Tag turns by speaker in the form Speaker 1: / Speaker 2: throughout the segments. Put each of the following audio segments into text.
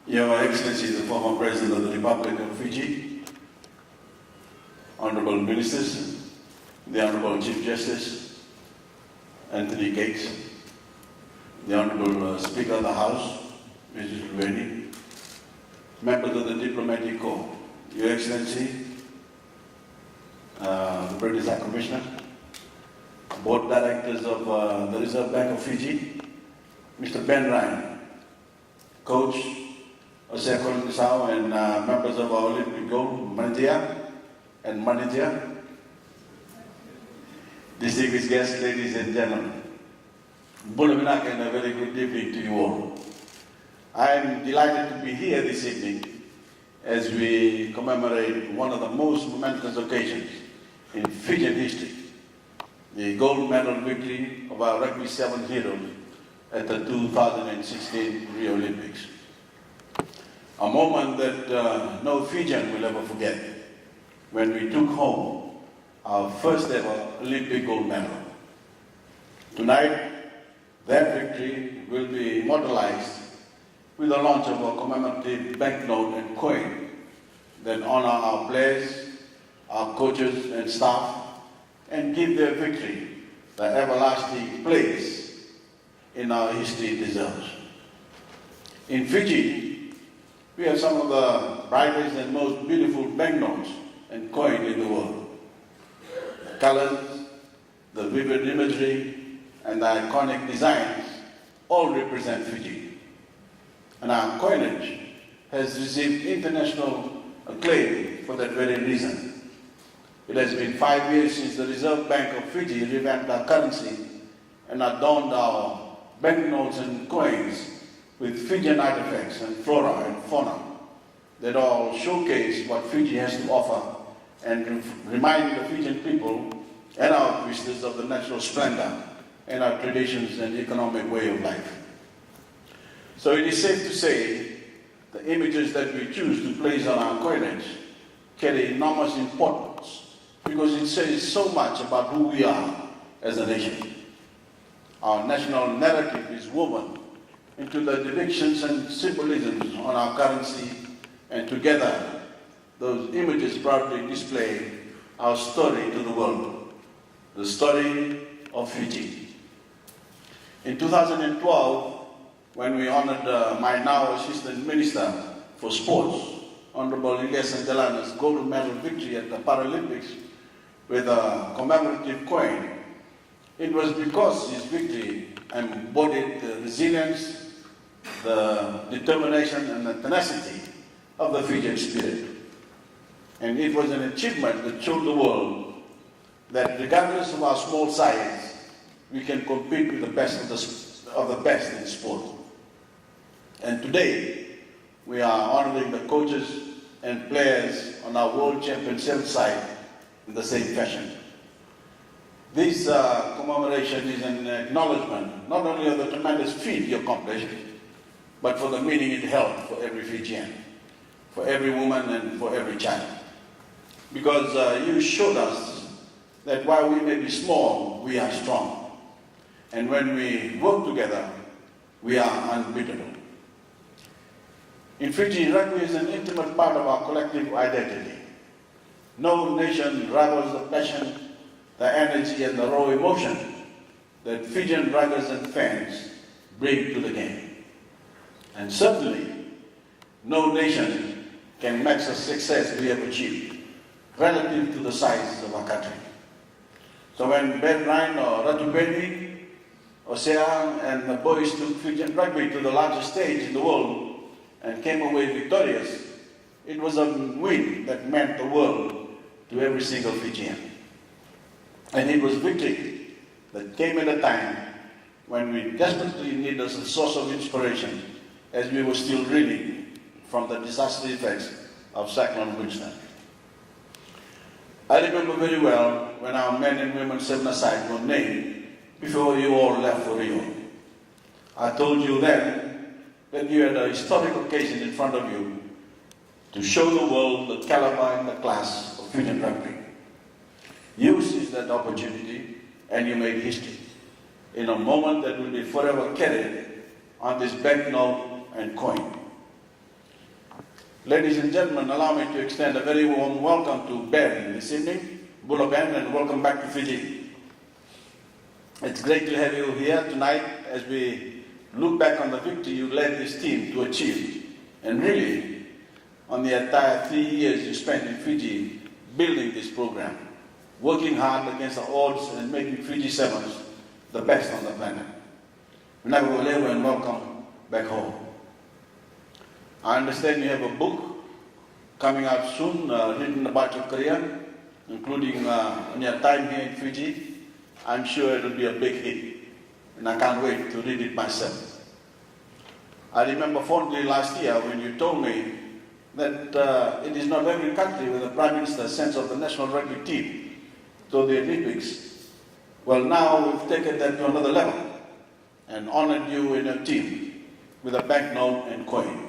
Speaker 1: Your Excellency, the former President of the Republic of Fiji, Honorable Ministers, the Honorable Chief Justice, Anthony Gates, the Honorable Speaker of the House, Mrs. Voreqe, members of the Diplomatic Corps, Your Excellency, the British High Commissioner, Board Directors of the Reserve Bank of Fiji, Mr. Ben Ryan, Coach Osea Kolongisao, and members of our Olympic gold manager, distinguished guests, ladies and gentlemen. Bulaminaka, and a very good evening to you all. I am delighted to be here this evening as we commemorate one of the most momentous occasions in Fijian history, the gold medal victory of our Rugby 7 heroes at the 2016 Rio Olympics. A moment that no Fijian will ever forget, when we took home our first ever Olympic gold medal. Tonight, that victory will be immortalized with the launch of a commemorative banknote and coin that honor our players, our coaches and staff, and give their victory the everlasting place in our history it deserves. In Fiji, we have some of the brightest and most beautiful banknotes and coin in the world. The colors, the vivid imagery, and the iconic designs all represent Fiji. And our coinage has received international acclaim for that very reason. It has been 5 years since the Reserve Bank of Fiji revamped our currency and adorned our banknotes and coins with Fijian artifacts and flora and fauna that all showcase what Fiji has to offer and remind the Fijian people and our visitors of the natural splendor and our traditions and economic way of life. So it is safe to say the images that we choose to place on our coinage carry enormous importance because it says so much about who we are as a nation. Our national narrative is woven into the depictions and symbolisms on our currency, and together those images proudly display our story to the world, the story of Fiji. In 2012, when we honored my now Assistant Minister for Sports, Honorable Ilyas Angelana's gold medal victory at the Paralympics with a commemorative coin, it was because his victory embodied the resilience, the determination and the tenacity of the Fijian spirit. And it was an achievement that showed the world that regardless of our small size, we can compete with the best of the best in sport. And today, we are honoring the coaches and players on our World Championship side in the same fashion. This commemoration is an acknowledgement not only of the tremendous feat you accomplished, but for the meaning it held for every Fijian, for every woman and for every child. Because you showed us that while we may be small, we are strong. And when we work together, we are unbeatable. In Fiji, rugby is an intimate part of our collective identity. No nation rivals the passion, the energy, and the raw emotion that Fijian ruggers and fans bring to the game. And certainly, no nation can match the success we have achieved relative to the size of our country. So when Ben Ryan or Ratu Bainimarama, Osea and the boys took Fijian rugby to the largest stage in the world and came away victorious, it was a win that meant the world to every single Fijian. And it was victory that came at a time when we desperately needed a source of inspiration as we were still reeling from the disastrous effects of Cyclone Winston. I remember very well when our men and women 7-a-side were named before you all left for Rio. I told you then that you had a historic occasion in front of you to show the world the caliber and the class of Fijian rugby. You seized that opportunity and you made history in a moment that will be forever carried on this banknote and coin. Ladies and gentlemen, allow me to extend a very warm welcome to Ben this evening. Bula Ben, and welcome back to Fiji. It's great to have you here tonight as we look back on the victory you led this team to achieve, and really on the entire 3 years you spent in Fiji building this program, working hard against the odds and making Fiji Sevens the best on the planet. Vinagoleo, and welcome back home. I understand you have a book coming out soon, written about your career, including on your time here in Fiji. I'm sure it will be a big hit, and I can't wait to read it myself. I remember fondly last year when you told me that it is not every country where the Prime Minister sends off the national rugby team to the Olympics. Well, now we've taken that to another level and honored you and your team with a banknote and coin.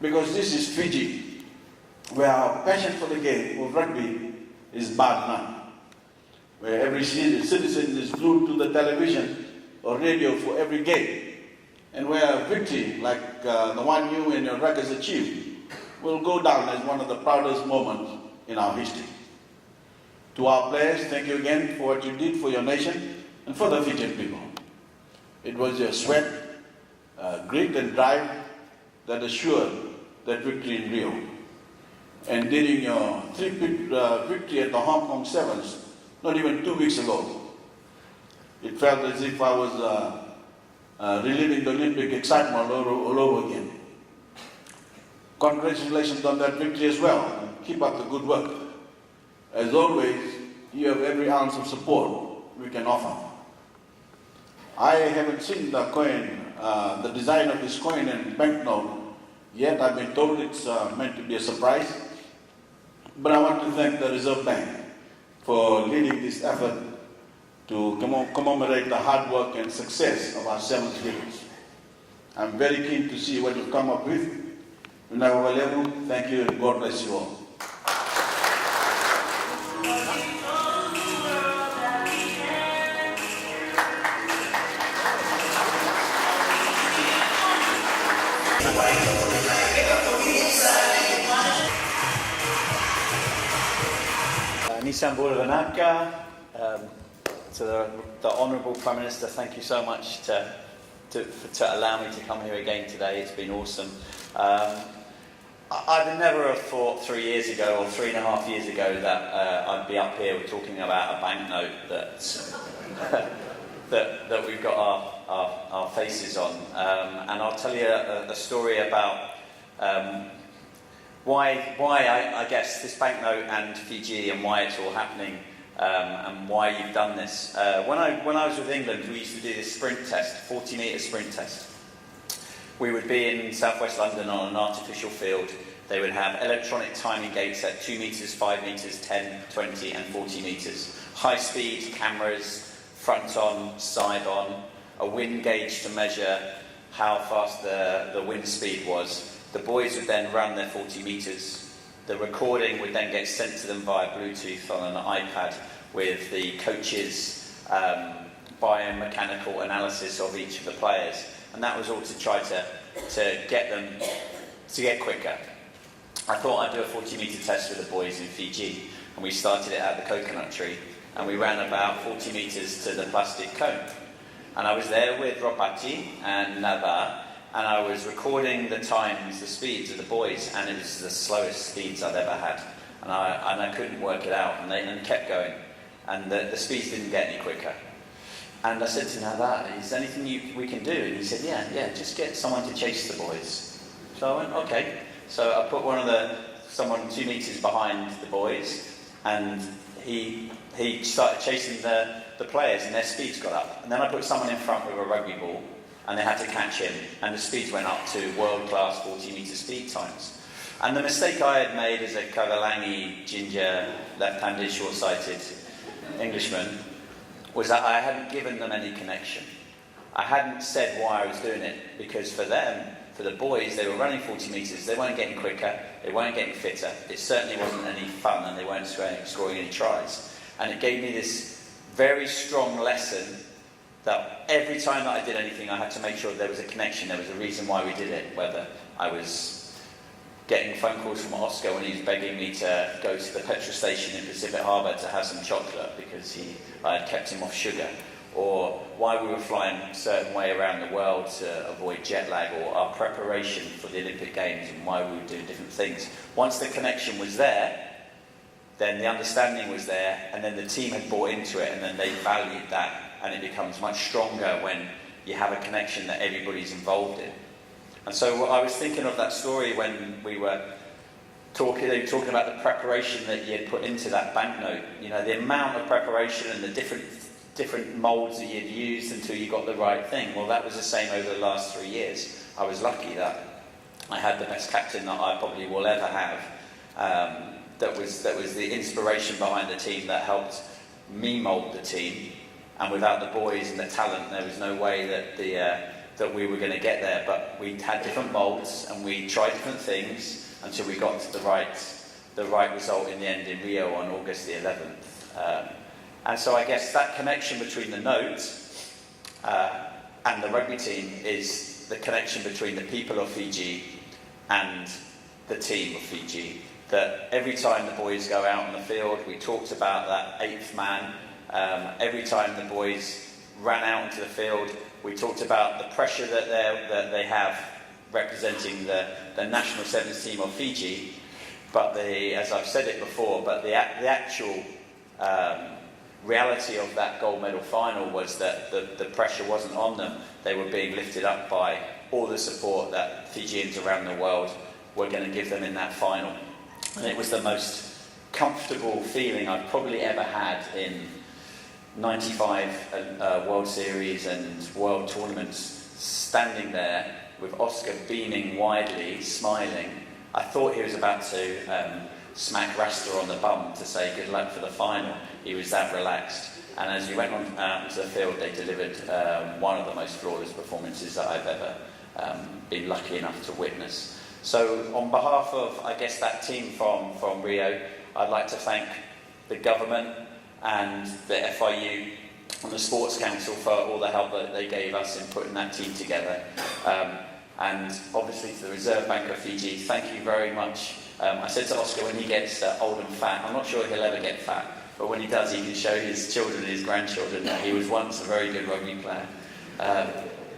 Speaker 1: Because this is Fiji, where our passion for the game of rugby is bar none, where every citizen is glued to the television or radio for every game, and where a victory like the one you and your Ruggers achieved will go down as one of the proudest moments in our history. To our players, thank you again for what you did for your nation and for the Fijian people. It was your sweat, grit and drive that assured that victory in Rio. And during your victory at the Hong Kong Sevens, not even 2 weeks ago, it felt as if I was reliving the Olympic excitement all over again. Congratulations on that victory as well, and keep up the good work. As always, you have every ounce of support we can offer. I haven't seen the coin, the design of this coin and banknote yet. I've been told it's meant to be a surprise. But I want to thank the Reserve Bank for leading this effort to commemorate the hard work and success of our Sevens leaders. I'm very keen to see what you've come up with. Thank you, and God bless you all.
Speaker 2: Minister Voreqe, to the Honourable Prime Minister, thank you so much to allow me to come here again today. It's been awesome. I'd never have thought 3 years ago or 3.5 years ago that I'd be up here talking about a banknote that we've got our faces on. And I'll tell you a story about why I guess this banknote and Fiji and why it's all happening, and why you've done this. When I was with England, we used to do this sprint test, 40-metre sprint test. We would be in southwest London on an artificial field. They would have electronic timing gates at 2 metres, 5 metres, 10, 20 and 40 metres. High speed cameras, front on, side on, a wind gauge to measure how fast the wind speed was. The boys would then run their 40 metres. The recording would then get sent to them via Bluetooth on an iPad with the coach's biomechanical analysis of each of the players. And that was all to try to get them to get quicker. I thought I'd do a 40-metre test with the boys in Fiji, and we started it at the coconut tree, and we ran about 40 metres to the plastic cone. And I was there with Ropati and Nava, and I was recording the times, the speeds of the boys, and it was the slowest speeds I'd ever had. And I couldn't work it out, and they kept going. And the speeds didn't get any quicker. And I said to Nava, is there anything we can do? And he said, yeah, just get someone to chase the boys. So I went, okay. So I put someone 2 metres behind the boys, and he started chasing the players, and their speeds got up. And then I put someone in front with a rugby ball, and they had to catch him, and the speeds went up to world-class 40-metre speed times. And the mistake I had made as a Kavalangi, ginger, left-handed, short-sighted Englishman was that I hadn't given them any connection. I hadn't said why I was doing it, because for them, for the boys, they were running 40 metres, they weren't getting quicker, they weren't getting fitter, it certainly wasn't any fun, and they weren't scoring any tries. And it gave me this very strong lesson that every time that I did anything, I had to make sure there was a connection, there was a reason why we did it, whether I was getting phone calls from Oscar when he was begging me to go to the petrol station in Pacific Harbour to have some chocolate because I had kept him off sugar, or why we were flying a certain way around the world to avoid jet lag, or our preparation for the Olympic Games and why we were doing different things. Once the connection was there, then the understanding was there, and then the team had bought into it, and then they valued that, and it becomes much stronger when you have a connection that everybody's involved in. And so I was thinking of that story when we were talking about the preparation that you had put into that banknote. You know, the amount of preparation and the different moulds that you'd used until you got the right thing. Well, that was the same over the last 3 years. I was lucky that I had the best captain that I probably will ever have. That was the inspiration behind the team that helped me mould the team. And without the boys and the talent, there was no way that we were going to get there. But we had different moulds and we tried different things until we got to the right result in the end in Rio on August the 11th. And so I guess that connection between the note and the rugby team is the connection between the people of Fiji and the team of Fiji. That every time the boys go out on the field, we talked about that 8th man. Every time the boys ran out into the field, we talked about the pressure that they have representing the national sevens team of Fiji. But as I've said it before, but the actual reality of that gold medal final was that the pressure wasn't on them. They were being lifted up by all the support that Fijians around the world were going to give them in that final. And it was the most comfortable feeling I've probably ever had in 95 World Series and World Tournaments, standing there with Oscar beaming widely, smiling. I thought he was about to smack Rasta on the bum to say good luck for the final. He was that relaxed. And as we went on out into the field, they delivered one of the most flawless performances that I've ever been lucky enough to witness. So on behalf of, I guess, that team from Rio, I'd like to thank the government and the FIU and the Sports Council for all the help that they gave us in putting that team together. And obviously to the Reserve Bank of Fiji, thank you very much. I said to Oscar when he gets old and fat, I'm not sure he'll ever get fat, but when he does, he can show his children and his grandchildren that he was once a very good rugby player.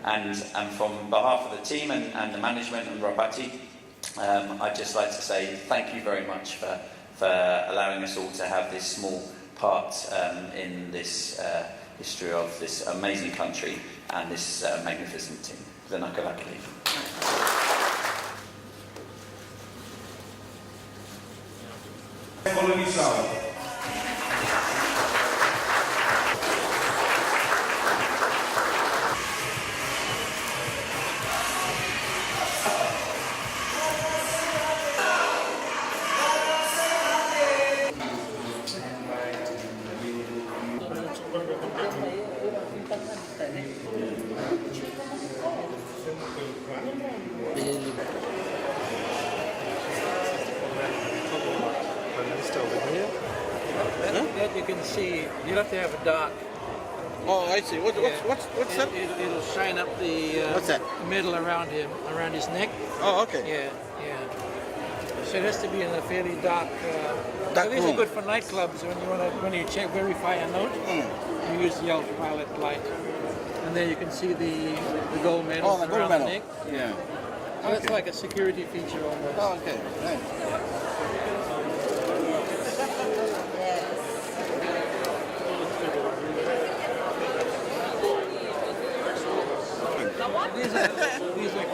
Speaker 2: And from behalf of the team and the management and Rapati, I'd just like to say thank you very much for allowing us all to have this small part in this history of this amazing country and this magnificent team. Acclaim.
Speaker 3: That you can see, you have to have a dark.
Speaker 4: Oh, I see. What's that?
Speaker 3: It'll shine up the
Speaker 4: What's that?
Speaker 3: metal around him, around his neck.
Speaker 4: Oh, okay.
Speaker 3: Yeah. So it has to be in a fairly dark.
Speaker 4: Dark
Speaker 3: so these
Speaker 4: room.
Speaker 3: are good for nightclubs when you verify a note. You use the ultraviolet light, and there you can see the gold medal.
Speaker 4: Oh, the gold
Speaker 3: around
Speaker 4: medal.
Speaker 3: the neck.
Speaker 4: Yeah.
Speaker 3: So that's like a security feature almost.
Speaker 4: Oh, okay. Right.
Speaker 3: These are